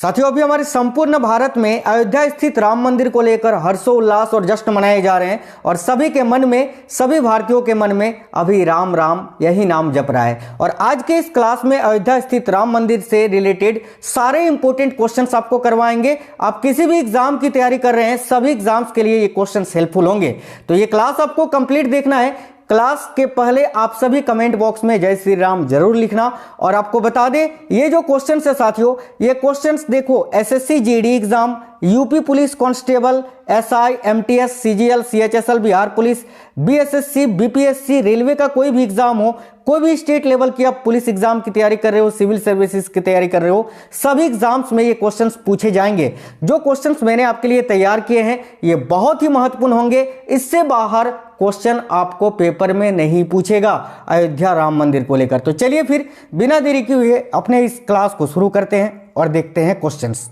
साथियों, अभी हमारे संपूर्ण भारत में अयोध्या स्थित राम मंदिर को लेकर हर्षोल्लास और जश्न मनाए जा रहे हैं और सभी के मन में, सभी भारतीयों के मन में अभी राम राम यही नाम जप रहा है। और आज के इस क्लास में अयोध्या स्थित राम मंदिर से रिलेटेड सारे इंपॉर्टेंट क्वेश्चंस आपको करवाएंगे। आप किसी भी एग्जाम की तैयारी कर रहे हैं, सभी एग्जाम्स के लिए ये क्वेश्चंस हेल्पफुल होंगे। तो ये क्लास आपको कंप्लीट देखना है। क्लास के पहले आप सभी कमेंट बॉक्स में जय श्री राम जरूर लिखना। और आपको बता दें, ये जो क्वेश्चंस है साथियों, ये क्वेश्चंस देखो SSC GD exam, UP police constable, SI, MTS, CGL, CHSL, Bihar police, BSSC, BPSC, railway का कोई भी एग्जाम हो, कोई भी स्टेट लेवल की आप पुलिस एग्जाम की तैयारी कर रहे हो, सिविल सर्विसेज की तैयारी कर रहे हो, सभी एग्जाम्स में ये क्वेश्चंस पूछे जाएंगे। जो क्वेश्चंस मैंने आपके लिए तैयार किए हैं ये बहुत ही महत्वपूर्ण होंगे। इससे बाहर क्वेश्चन आपको पेपर में नहीं पूछेगा अयोध्या राम मंदिर को लेकर। तो चलिए फिर बिना देरी किए हुए अपने इस क्लास को शुरू करते हैं और देखते हैं क्वेश्चंस।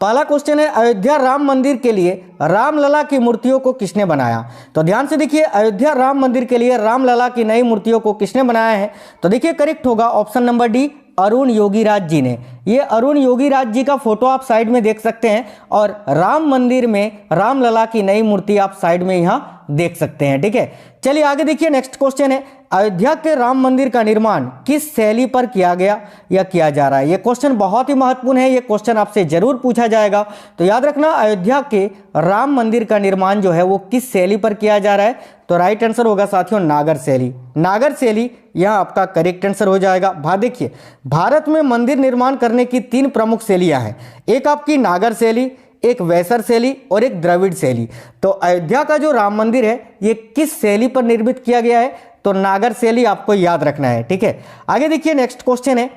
पहला क्वेश्चन है, अयोध्या राम मंदिर के लिए रामलला की मूर्तियों को किसने बनाया? तो ध्यान से देखिए, अयोध्या राम मंदिर के लिए रामलला की नई मूर्तियों को किसने बनाया है? तो देखिए करेक्ट होगा option number D, Arun Yogiraj ji ने। ये अरुण योगीराज जी का फोटो आप साइड में देख सकते हैं और राम मंदिर में रामलला की नई मूर्ति आप साइड में यहां देख सकते हैं। ठीक है, चलिए आगे देखिए। नेक्स्ट क्वेश्चन है, अयोध्या के राम मंदिर का निर्माण किस शैली पर किया गया या किया जा रहा है? यह क्वेश्चन बहुत ही महत्वपूर्ण है, यह क्वेश्चन आपसे जरूर पूछा जाएगा। तो याद रखना, अयोध्या के राम मंदिर का निर्माण जो है वो किस शैली पर किया जा रहा है? तो राइट आंसर होगा साथियों नागर शैली। नागर शैली यहां आपका करेक्ट आंसर हो जाएगा। देखिए, भारत में मंदिर निर्माण करने की 3 प्रमुख शैलियां हैं। एक आपकी नागर शैली, एक वैसर शैली और एक द्रविड़ शैली। तो अयोध्या का जो राम मंदिर है ये किस शैली पर निर्मित किया गया है? तो नागर शैली आपको याद रखना है। ठीक है, आगे देखिए। नेक्स्ट क्वेश्चन है,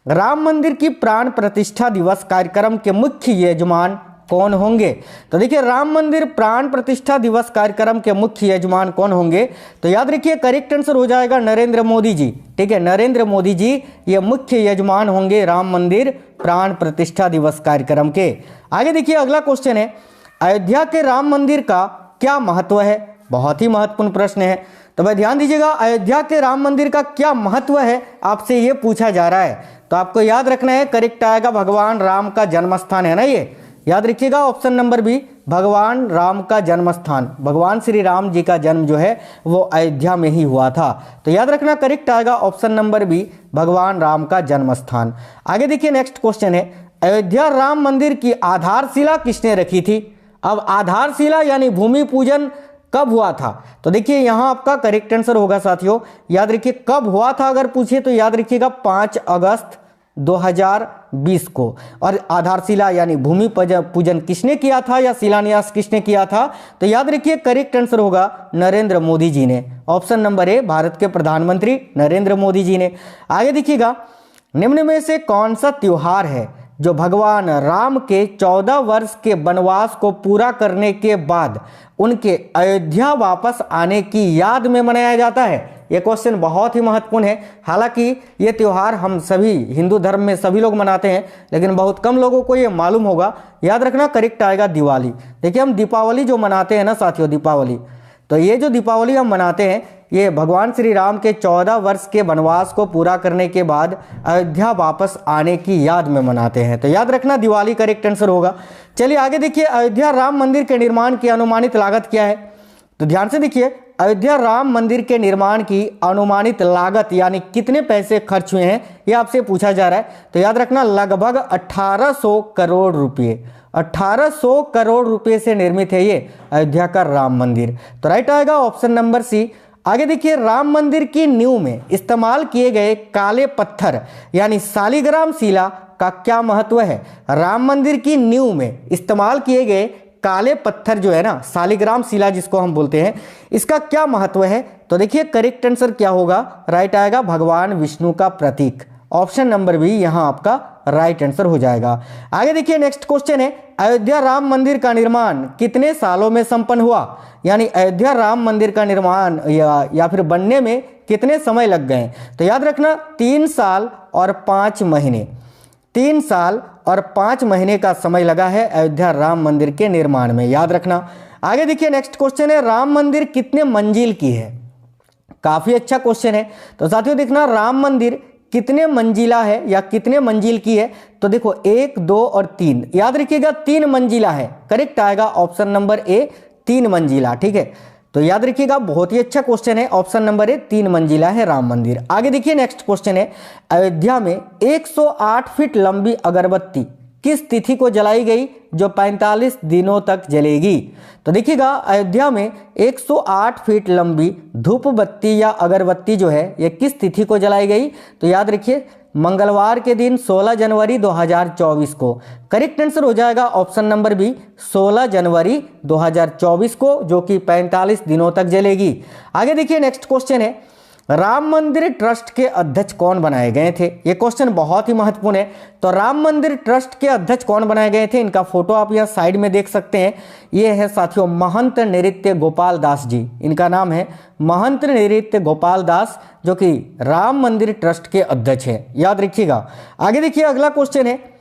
राम मंदिर की प्राण प्रतिष्ठा दिवस कार्यक्रम के मुख्य यजमान कौन होंगे? तो देखिए, राम मंदिर प्राण प्रतिष्ठा दिवस कार्यक्रम के मुख्य यजमान कौन होंगे? तो याद रखिए करेक्ट आंसर हो जाएगा नरेंद्र मोदी जी। ठीक है, नरेंद्र मोदी जी ये मुख्य यजमान होंगे राम मंदिर प्राण प्रतिष्ठा दिवस कार्यक्रम के। आगे देखिए, अगला क्वेश्चन है, अयोध्या के राम मंदिर का क्या महत्व है? बहुत ही महत्वपूर्ण प्रश्न है। तो भाई ध्यान दीजिएगा, अयोध्या के राम मंदिर का क्या महत्व है आपसे ये पूछा जा रहा है। तो आपको याद रखना है, करेक्ट आएगा भगवान राम का जन्म स्थान है ना, ये याद रखिएगा ऑप्शन नंबर बी, भगवान राम का जन्म स्थान। भगवान श्री राम जी का जन्म जो है वो अयोध्या में ही हुआ था। तो याद रखना करेक्ट आएगा ऑप्शन नंबर बी, भगवान राम का जन्म स्थान। आगे देखिए, नेक्स्ट क्वेश्चन है, अयोध्या राम मंदिर की आधारशिला किसने रखी थी? अब आधारशिला यानी भूमि पूजन कब हुआ था? तो देखिए यहां आपका करेक्ट आंसर होगा साथियों, याद रखिए कब हुआ था अगर पूछे तो याद रखिएगा 5 अगस्त 2020 को। और आधारशिला यानी भूमि पूजन किसने किया था या शिलान्यास किसने किया था? तो याद रखिए करेक्ट आंसर होगा नरेंद्र मोदी जी ने। ऑप्शन नंबर ए, भारत के प्रधानमंत्री नरेंद्र मोदी जी ने। आगे देखिएगा, निम्न में से कौन सा त्योहार है जो भगवान राम के 14 वर्ष के वनवास को पूरा करने के बाद उनके अयोध्या वापस आने की याद में मनाया जाता है? यह क्वेश्चन बहुत ही महत्वपूर्ण है। हालांकि ये त्यौहार हम सभी हिंदू धर्म में सभी लोग मनाते हैं, लेकिन बहुत कम लोगों को ये मालूम होगा। याद रखना करेक्ट आएगा दिवाली। देखिए, हम दीपावली जो मनाते हैं ना साथियों, दीपावली, तो ये जो दीपावली हम मनाते हैं ये भगवान श्री राम के 14 वर्ष के वनवास को पूरा करने के बाद अयोध्या वापस आने की याद में मनाते हैं। तो याद रखना दिवाली करेक्ट आंसर होगा। चलिए आगे देखिए, अयोध्या राम मंदिर के निर्माण की अनुमानित लागत क्या है? तो ध्यान से देखिए, अयोध्या राम मंदिर के निर्माण की अनुमानित लागत यानी कितने पैसे खर्च हुए हैं ये आपसे पूछा जा रहा है। तो याद रखना लगभग 1800 करोड़ रुपये। 1800 करोड़ रुपये से निर्मित है ये अयोध्या का राम मंदिर। तो राइट आएगा ऑप्शन नंबर सी। आगे देखिए, राम मंदिर की नींव में इस्तेमाल किए गए काले पत्थर यानी सालिग्राम शिला का क्या महत्व है? राम मंदिर की नींव में इस्तेमाल किए गए काले पत्थर जो है ना, सालिग्राम शिला जिसको हम बोलते हैं, इसका क्या महत्व है? तो देखिए करेक्ट आंसर क्या होगा? राइट आएगा भगवान विष्णु का प्रतीक। ऑप्शन नंबर बी यहां आपका राइट आंसर हो जाएगा। आगे देखिए, नेक्स्ट क्वेश्चन है, अयोध्या राम मंदिर का निर्माण कितने सालों में संपन्न हुआ? यानी अयोध्या राम मंदिर का निर्माण या फिर बनने में कितने समय लग गए? तो याद रखना 3 साल और 5 महीने। 3 साल और 5 महीने का समय लगा है अयोध्या राम मंदिर के निर्माण में, याद रखना। आगे देखिए, नेक्स्ट क्वेश्चन है, राम मंदिर कितने मंजिल की है? काफी अच्छा क्वेश्चन है। तो साथियों देखना, राम मंदिर कितने मंजिला है या कितने मंजिल की है, तो देखो 1, 2 और 3, याद रखिएगा 3 मंजिला है। करेक्ट आएगा ऑप्शन नंबर ए 3 मंजिला। ठीक है, तो याद रखिएगा बहुत ही अच्छा क्वेश्चन है, ऑप्शन नंबर ए 3 मंजिला है राम मंदिर। आगे देखिए नेक्स्ट क्वेश्चन है, अयोध्या में 108 फीट लंबी अगरबत्ती किस तिथि को जलाई गई जो 45 दिनों तक जलेगी। तो देखिएगा अयोध्या में 108 फीट लंबी धूप बत्ती या अगरबत्ती जो है ये किस तिथि को जलाई गई, तो याद रखिए मंगलवार के दिन 16 जनवरी 2024 को। करेक्ट आंसर हो जाएगा ऑप्शन नंबर बी 16 जनवरी 2024 को, जो कि 45 दिनों तक जलेगी। आगे देखिए नेक्स्ट क्वेश्चन है, राम मंदिर ट्रस्ट के अध्यक्ष कौन बनाए गए थे। ये क्वेश्चन बहुत ही महत्वपूर्ण है। तो राम मंदिर ट्रस्ट के अध्यक्ष कौन बनाए गए थे, इनका फोटो आप यहाँ साइड में देख सकते हैं। ये है साथियों महंत नृत्य गोपाल दास जी, इनका नाम है महंत नृत्य गोपाल दास, जो कि राम मंदिर ट्रस्ट के अध्यक्ष है, याद रखिएगा। आगे देखिए अगला क्वेश्चन है,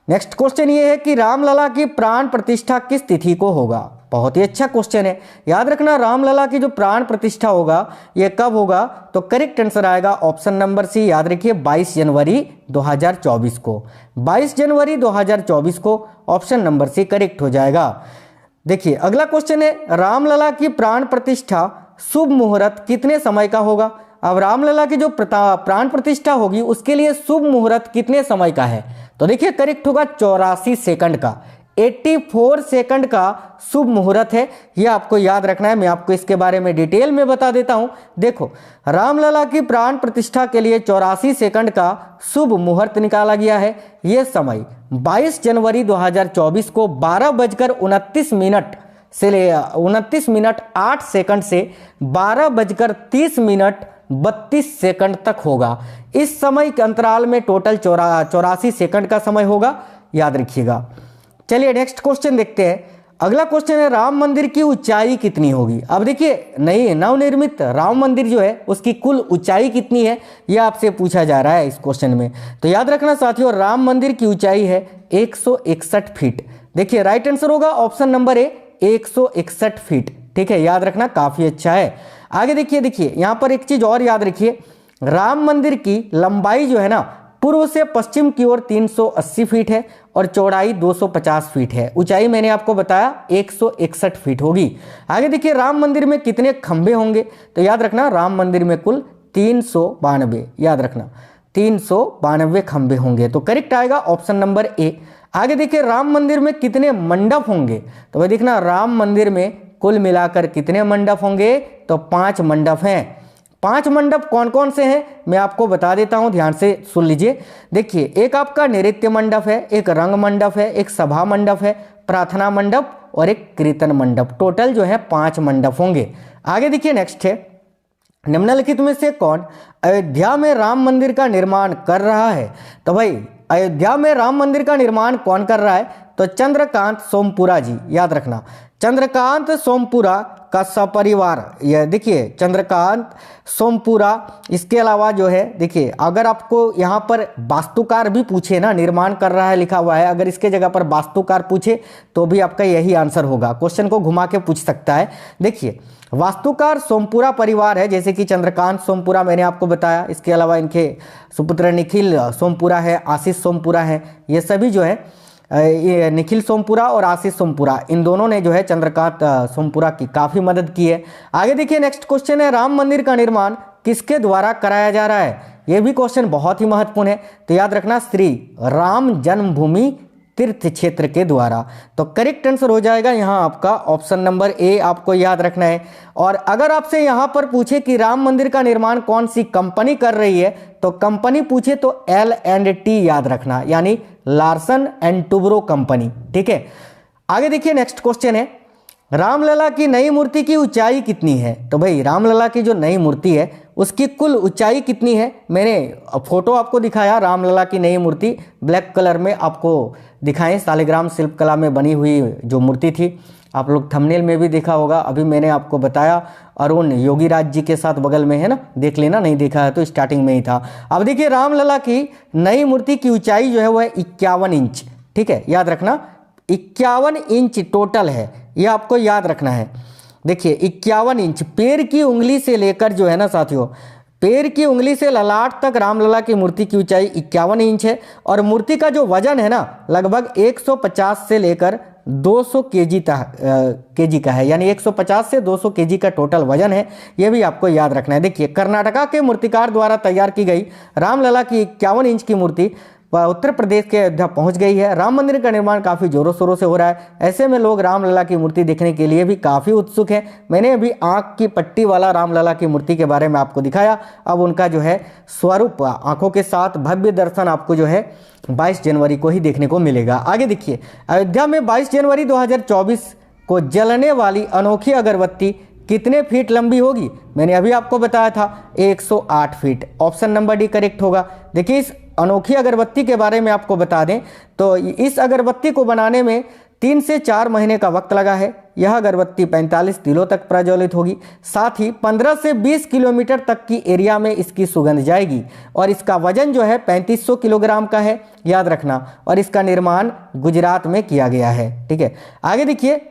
नेक्स्ट क्वेश्चन ये है कि रामलला की प्राण प्रतिष्ठा किस तिथि को होगा। बहुत ही अच्छा क्वेश्चन है, याद रखना रामलला की जो प्राण प्रतिष्ठा होगा ये कब होगा, तो करेक्ट आंसर आएगा ऑप्शन नंबर सी, याद रखिए 22 जनवरी 2024 को। 22 जनवरी 2024 को ऑप्शन नंबर सी करेक्ट हो जाएगा। देखिए अगला क्वेश्चन है, रामलला की प्राण प्रतिष्ठा शुभ मुहूर्त कितने समय का होगा। अब रामलला की जो प्राण प्रतिष्ठा होगी उसके लिए शुभ मुहूर्त कितने समय का है, तो देखिए करेक्ट होगा 84 सेकंड का, 84 सेकंड का शुभ मुहूर्त है, ये आपको याद रखना है। मैं आपको इसके बारे में डिटेल में बता देता हूं। देखो रामलला की प्राण प्रतिष्ठा के लिए 84 सेकंड का शुभ मुहूर्त निकाला गया है। ये समय 22 जनवरी 2024 को 12:29 से 29:08 से 12:30 तक होगा। इस समय के अंतराल में टोटल 84 सेकंड का समय होगा, याद रखिएगा। चलिए नेक्स्ट क्वेश्चन देखते हैं। अगला क्वेश्चन है, राम मंदिर की ऊंचाई कितनी होगी। अब देखिए नई नवनिर्मित राम मंदिर जो है उसकी कुल ऊंचाई कितनी है, यह आपसे पूछा जा रहा है इस क्वेश्चन में। तो याद रखना साथियों राम मंदिर की ऊंचाई है 161 फीट। देखिए राइट आंसर होगा ऑप्शन नंबर ए 161 फीट। ठीक है, याद रखना काफी अच्छा है। आगे देखिए यहाँ पर एक चीज और याद रखिए, राम मंदिर की लंबाई जो है ना पूर्व से पश्चिम की ओर 380 फीट है और चौड़ाई 250 फीट है। ऊंचाई मैंने आपको बताया 161 फीट होगी। आगे देखिए राम मंदिर में कितने खंभे होंगे, तो याद रखना राम मंदिर में कुल 392, याद रखना 392 खंभे होंगे, तो करेक्ट आएगा ऑप्शन नंबर ए। आगे देखिए राम मंदिर में कितने मंडप होंगे, तो भाई देखना राम मंदिर में कुल मिलाकर कितने मंडप होंगे, तो 5 मंडप हैं। 5 मंडप कौन कौन से हैं मैं आपको बता देता हूं, ध्यान से सुन लीजिए। देखिए एक आपका नृत्य मंडप है, एक रंग मंडप है, एक सभा मंडप है, प्रार्थना मंडप और एक कीर्तन मंडप। टोटल जो है 5 मंडप होंगे। आगे देखिए नेक्स्ट है, निम्नलिखित में से कौन अयोध्या में राम मंदिर का निर्माण कर रहा है। तो भाई अयोध्या में राम मंदिर का निर्माण कौन कर रहा है, तो चंद्रकांत सोमपुरा जी, याद रखना चंद्रकांत सोमपुरा का सपरिवार। यह देखिए चंद्रकांत सोमपुरा। इसके अलावा जो है देखिए अगर आपको यहाँ पर वास्तुकार भी पूछे ना, निर्माण कर रहा है लिखा हुआ है, अगर इसके जगह पर वास्तुकार पूछे तो भी आपका यही आंसर होगा। क्वेश्चन को घुमा के पूछ सकता है। देखिए वास्तुकार सोमपुरा परिवार है, जैसे कि चंद्रकांत सोमपुरा मैंने आपको बताया। इसके अलावा इनके सुपुत्र निखिल सोमपुरा है, आशीष सोमपुरा है। ये सभी जो है ये निखिल सोमपुरा और आशीष सोमपुरा, इन दोनों ने जो है चंद्रकांत सोमपुरा की काफ़ी मदद की है। आगे देखिए नेक्स्ट क्वेश्चन है, राम मंदिर का निर्माण किसके द्वारा कराया जा रहा है। यह भी क्वेश्चन बहुत ही महत्वपूर्ण है, तो याद रखना श्री राम जन्मभूमि तीर्थ क्षेत्र के द्वारा। तो करेक्ट आंसर हो जाएगा यहाँ आपका ऑप्शन नंबर ए, आपको याद रखना है। और अगर आपसे यहाँ पर पूछे कि राम मंदिर का निर्माण कौन सी कंपनी कर रही है, तो कंपनी पूछे तो L&T याद रखना, यानी लार्सन एंड टुब्रो कंपनी। ठीक है, आगे देखिए नेक्स्ट क्वेश्चन है, रामलला की नई मूर्ति की ऊंचाई कितनी है। तो भाई रामलला की जो नई मूर्ति है उसकी कुल ऊंचाई कितनी है, मैंने फोटो आपको दिखाया रामलला की नई मूर्ति ब्लैक कलर में आपको दिखाएं, सालिग्राम शिल्प कला में बनी हुई जो मूर्ति थी। आप लोग थंबनेल में भी देखा होगा, अभी मैंने आपको बताया अरुण योगीराज जी के साथ बगल में है ना, देख लेना, नहीं देखा है तो स्टार्टिंग में ही था। अब देखिए रामलला की नई मूर्ति की ऊंचाई जो है वह 51 इंच। ठीक है, याद रखना 51 इंच टोटल है, यह आपको याद रखना है। देखिए 51 इंच पैर की उंगली से लेकर जो है ना साथियों पैर की उंगली से ललाट तक रामलला की मूर्ति की ऊंचाई 51 इंच है और मूर्ति का जो वजन है ना लगभग 150 से लेकर 200 केजी का है, यानी 150 से 200 केजी का टोटल वजन है। यह भी आपको याद रखना है। देखिए, कर्नाटका के मूर्तिकार द्वारा तैयार की गई रामलला की 51 इंच की मूर्ति उत्तर प्रदेश के अयोध्या पहुंच गई है। राम मंदिर का निर्माण काफ़ी जोरों शोरों से हो रहा है। ऐसे में लोग रामलला की मूर्ति देखने के लिए भी काफ़ी उत्सुक हैं। मैंने अभी आंख की पट्टी वाला रामलला की मूर्ति के बारे में आपको दिखाया। अब उनका जो है स्वरूप आंखों के साथ भव्य दर्शन आपको जो है 22 जनवरी को ही देखने को मिलेगा। आगे देखिए, अयोध्या में 22 जनवरी 2024 को जलने वाली अनोखी अगरबत्ती कितने फीट लंबी होगी? मैंने अभी आपको बताया था 108 feet. Option number D correct होगा। देखिए, इस अनोखी अगरबत्ती के बारे में आपको बता दें तो इस अगरबत्ती को बनाने में 3 से 4 महीने का वक्त लगा है। यह अगरबत्ती 45 दिनों तक प्रज्वलित होगी। साथ ही 15 से 20 किलोमीटर तक की एरिया में इसकी सुगंध जाएगी और इसका वजन जो है 3500 किलोग्राम का है, याद रखना। और इसका निर्माण गुजरात में किया गया है। ठीक है, आगे देखिए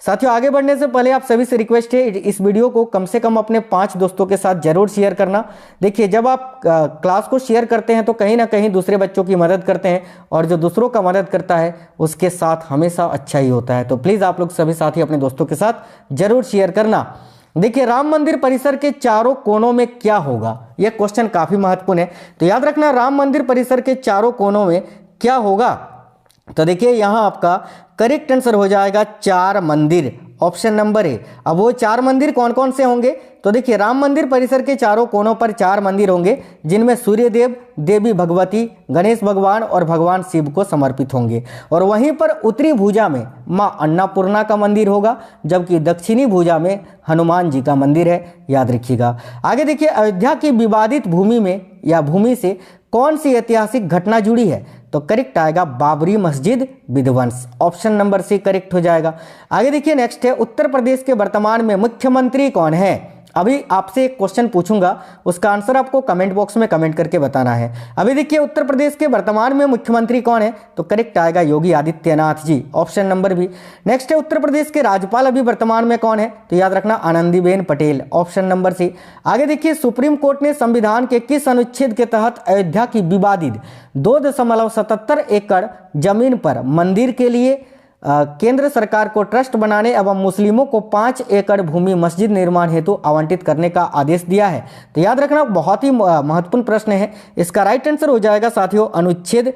साथियों, आगे बढ़ने से पहले आप सभी से रिक्वेस्ट है इस वीडियो को कम से कम अपने 5 दोस्तों के साथ जरूर शेयर करना। देखिए, जब आप क्लास को शेयर करते हैं तो कहीं ना कहीं दूसरे बच्चों की मदद करते हैं और जो दूसरों का मदद करता है उसके साथ हमेशा अच्छा ही होता है। तो प्लीज़ आप लोग सभी साथी अपने दोस्तों के साथ जरूर शेयर करना। देखिए, राम मंदिर परिसर के चारों कोनों में क्या होगा? यह क्वेश्चन काफ़ी महत्वपूर्ण है। तो याद रखना, राम मंदिर परिसर के चारों कोनों में क्या होगा? तो देखिए, यहाँ आपका करेक्ट आंसर हो जाएगा 4 मंदिर। Option number A. अब वो 4 मंदिर कौन कौन से होंगे? तो देखिए, राम मंदिर परिसर के चारों कोनों पर 4 मंदिर होंगे जिनमें सूर्यदेव, देवी भगवती, गणेश भगवान और भगवान शिव को समर्पित होंगे। और वहीं पर उत्तरी भुजा में माँ अन्नपूर्णा का मंदिर होगा, जबकि दक्षिणी भुजा में हनुमान जी का मंदिर है, याद रखिएगा। आगे देखिए, अयोध्या की विवादित भूमि में या भूमि से कौन सी ऐतिहासिक घटना जुड़ी है? तो करेक्ट आएगा बाबरी मस्जिद विध्वंस। ऑप्शन नंबर सी करेक्ट हो जाएगा। आगे देखिए, नेक्स्ट है, उत्तर प्रदेश के वर्तमान में मुख्यमंत्री कौन है? अभी आपसे एक क्वेश्चन पूछूंगा, उसका आंसर आपको कमेंट बॉक्स में कमेंट करके बताना है। अभी देखिए, उत्तर प्रदेश के वर्तमान में मुख्यमंत्री कौन है? तो करेक्ट आएगा Yogi Adityanath ji. Option number B. Next है, उत्तर प्रदेश के राज्यपाल अभी वर्तमान में कौन है? तो याद रखना Anandiben Patel. Option number C. आगे देखिए, सुप्रीम कोर्ट ने संविधान के किस अनुच्छेद के तहत अयोध्या की विवादित 2.77 एकड़ जमीन पर मंदिर के लिए केंद्र सरकार को ट्रस्ट बनाने एवं मुस्लिमों को 5 एकड़ भूमि मस्जिद निर्माण हेतु आवंटित करने का आदेश दिया है? तो याद रखना, बहुत ही महत्वपूर्ण प्रश्न है। इसका राइट आंसर हो जाएगा साथियों अनुच्छेद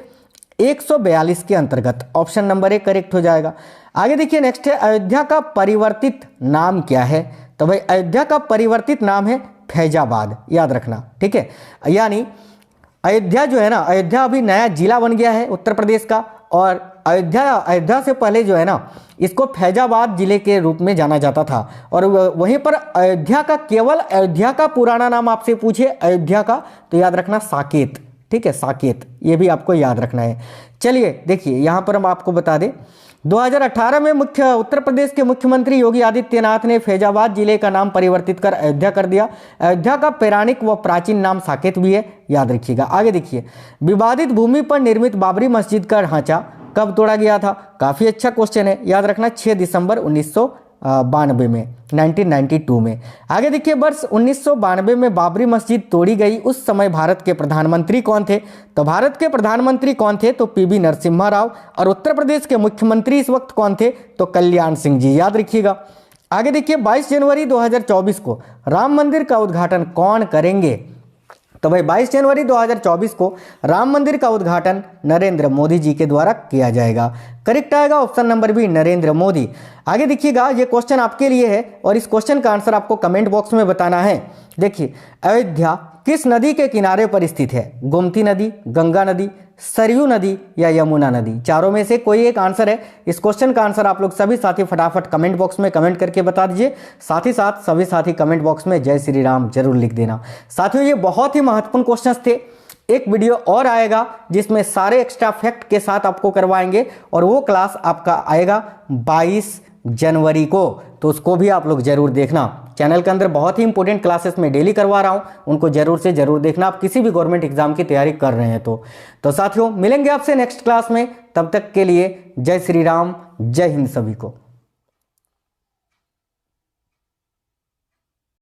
142 के अंतर्गत। ऑप्शन नंबर ए करेक्ट हो जाएगा। आगे देखिए, नेक्स्ट है, अयोध्या का परिवर्तित नाम क्या है? तो भाई, अयोध्या का परिवर्तित नाम है फैजाबाद, याद रखना। ठीक है, यानी अयोध्या जो है ना, अयोध्या अभी नया जिला बन गया है उत्तर प्रदेश का। और अयोध्या से पहले जो है ना, इसको फैजाबाद जिले के रूप में जाना जाता था। और वहीं पर अयोध्या का, केवल अयोध्या का पुराना नाम आपसे पूछे अयोध्या का, तो याद रखना साकेत। ठीक है, साकेत, ये भी आपको याद रखना है। चलिए देखिए, यहाँ पर हम आपको बता दें 2018 में उत्तर प्रदेश के मुख्यमंत्री योगी आदित्यनाथ ने फैजाबाद जिले का नाम परिवर्तित कर अयोध्या कर दिया। अयोध्या का पौराणिक व प्राचीन नाम साकेत भी है, याद रखिएगा। आगे देखिए, विवादित भूमि पर निर्मित बाबरी मस्जिद का ढांचा कब तोड़ा गया था? काफ़ी अच्छा क्वेश्चन है, याद रखना 6 दिसंबर 1992 में, 1992 में। आगे देखिए, वर्ष 1992 में बाबरी मस्जिद तोड़ी गई। उस समय भारत के प्रधानमंत्री कौन थे? तो भारत के प्रधानमंत्री कौन थे? तो पीवी नरसिम्हा राव। और उत्तर प्रदेश के मुख्यमंत्री इस वक्त कौन थे? तो कल्याण सिंह जी, याद रखिएगा। आगे देखिए, 22 जनवरी 2024 को राम मंदिर का उद्घाटन कौन करेंगे? तो भाई 22 जनवरी 2024 को राम मंदिर का उद्घाटन नरेंद्र मोदी जी के द्वारा किया जाएगा। करेक्ट आएगा option number B, Narendra Modi. आगे देखिएगा, ये क्वेश्चन आपके लिए है और इस क्वेश्चन का आंसर आपको कमेंट बॉक्स में बताना है। देखिए, अयोध्या किस नदी के किनारे पर स्थित है? गोमती नदी, गंगा नदी, सरयू नदी या यमुना नदी? चारों में से कोई एक आंसर है। इस क्वेश्चन का आंसर आप लोग सभी साथी फटाफट कमेंट बॉक्स में कमेंट करके बता दीजिए। साथ ही साथ सभी साथी कमेंट बॉक्स में जय श्री राम जरूर लिख देना। साथियों, ये बहुत ही महत्वपूर्ण क्वेश्चंस थे। एक वीडियो और आएगा जिसमें सारे एक्स्ट्रा फैक्ट के साथ आपको करवाएंगे और वो क्लास आपका आएगा 22 जनवरी को, तो उसको भी आप लोग जरूर देखना। चैनल के अंदर बहुत ही इंपॉर्टेंट क्लासेस मैं डेली करवा रहा हूं, उनको जरूर से जरूर देखना आप किसी भी गवर्नमेंट एग्जाम की तैयारी कर रहे हैं तो साथियों, मिलेंगे आपसे नेक्स्ट क्लास में। तब तक के लिए जय श्री राम, जय हिंद सभी को।